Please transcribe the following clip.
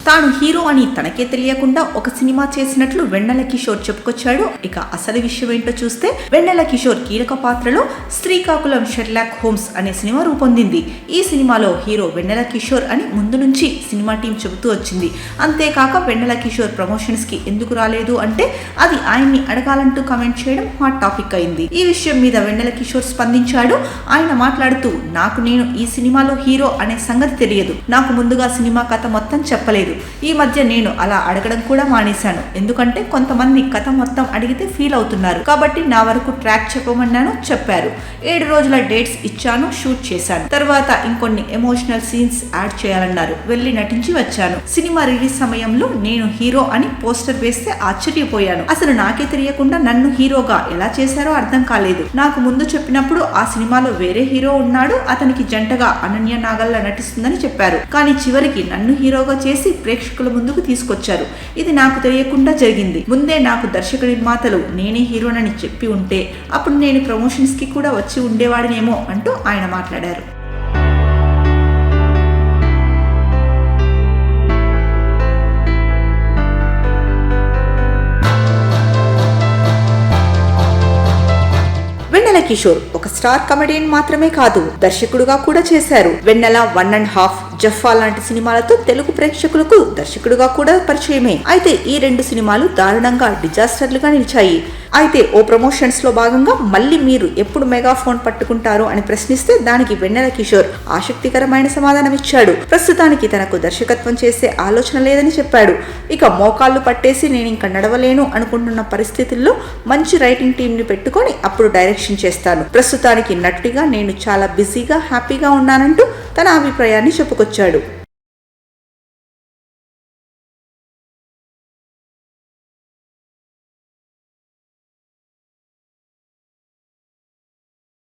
తాను హీరో అని తనకే తెలియకుండా ఒక సినిమా చేసినట్లు వెన్నెల కిషోర్ చెప్పుకొచ్చాడు. ఇక అసలు విషయం ఏంటో చూస్తే వెన్నెల కిషోర్ కీలక పాత్రలో శ్రీకాకుళం షెర్లాక్ హోమ్స్ అనే సినిమా రూపొందింది. ఈ సినిమాలో హీరో వెన్నెల కిషోర్ అని ముందు నుంచి సినిమా టీం చెబుతూ వచ్చింది. అంతేకాక వెన్నెల కిషోర్ ప్రమోషన్స్ కి ఎందుకు రాలేదు అంటే అది ఆయన్ని అడగాలంటూ కామెంట్ చేయడం హాట్ టాపిక్ అయింది. ఈ విషయం మీద వెన్నెల కిషోర్ స్పందించాడు. ఆయన మాట్లాడుతూ, నాకు నేను ఈ సినిమాలో హీరో అనే సంగతి తెలియదు, నాకు ముందుగా సినిమా కథ మొత్తం చెప్పలేదు. ఈ మధ్య నేను అలా అడగడం కూడా మానేశాను, ఎందుకంటే కొంతమంది కథ మొత్తం అడిగితే ఫీల్ అవుతున్నారు, కాబట్టి నా వరకు ట్రాక్ చెప్పమన్నాను, చెప్పారు. 7 రోజుల డేట్స్ ఇచ్చాను, షూట్ చేశాను. తర్వాత ఇంకొన్ని ఎమోషనల్ సీన్స్ యాడ్ చేయాలన్నారు, వెళ్ళి నటించి వచ్చాను. సినిమా రిలీజ్ సమయంలో నేను హీరో అని పోస్టర్ వేస్తే ఆశ్చర్యపోయాను. అసలు నాకే తెలియకుండా నన్ను హీరోగా ఎలా చేశారో అర్థం కాలేదు. నాకు ముందు చెప్పినప్పుడు ఆ సినిమాలో వేరే హీరో ఉన్నాడు, అతనికి జంటగా అనన్య నాగల్ల నటిస్తుందని చెప్పారు. కానీ చివరికి నన్ను హీరోగా చేసి ప్రేక్షకుల ముందుకు తీసుకొచ్చారు. ఇది నాకు తెలియకుండా జరిగింది. ముందే నాకు దర్శక నిర్మాతలు నేనే హీరోనని చెప్పి ఉంటే అప్పుడు నేను ప్రమోషన్స్ కి కూడా వచ్చి ఉండేవాడినేమో అంటూ ఆయన మాట్లాడారు. వెన్నెల కిషోర్ ఒక స్టార్ కమెడియన్ మాత్రమే కాదు, దర్శకుడుగా కూడా చేశారు. వెన్నెల 1.5, జఫా లాంటి సినిమాలతో తెలుగు ప్రేక్షకులకు దర్శకుడుగా కూడా పరిచయమే. అయితే ఈ 2 సినిమాలు దారుణంగా డిజాస్టర్లుగా నిలిచాయి. అయితే ఓ ప్రమోషన్స్ లో భాగంగా మళ్ళీ మీరు ఎప్పుడు మెగాఫోన్ పట్టుకుంటారు అని ప్రశ్నిస్తే దానికి వెన్నెల కిషోర్ ఆసక్తికరమైన సమాధానం ఇచ్చాడు. ప్రస్తుతానికి తనకు దర్శకత్వం చేసే ఆలోచన లేదని చెప్పాడు. ఇక మోకాళ్ళు పట్టేసి నేను ఇంకా నడవలేను అనుకుంటున్న పరిస్థితుల్లో మంచి రైటింగ్ టీం ని పెట్టుకొని అప్పుడు డైరెక్షన్ చేస్తాను. ప్రస్తుతానికి నటుడిగా నేను చాలా బిజీగా హ్యాపీగా ఉన్నానంటూ తన అభిప్రాయాన్ని చెప్పుకొచ్చాడు.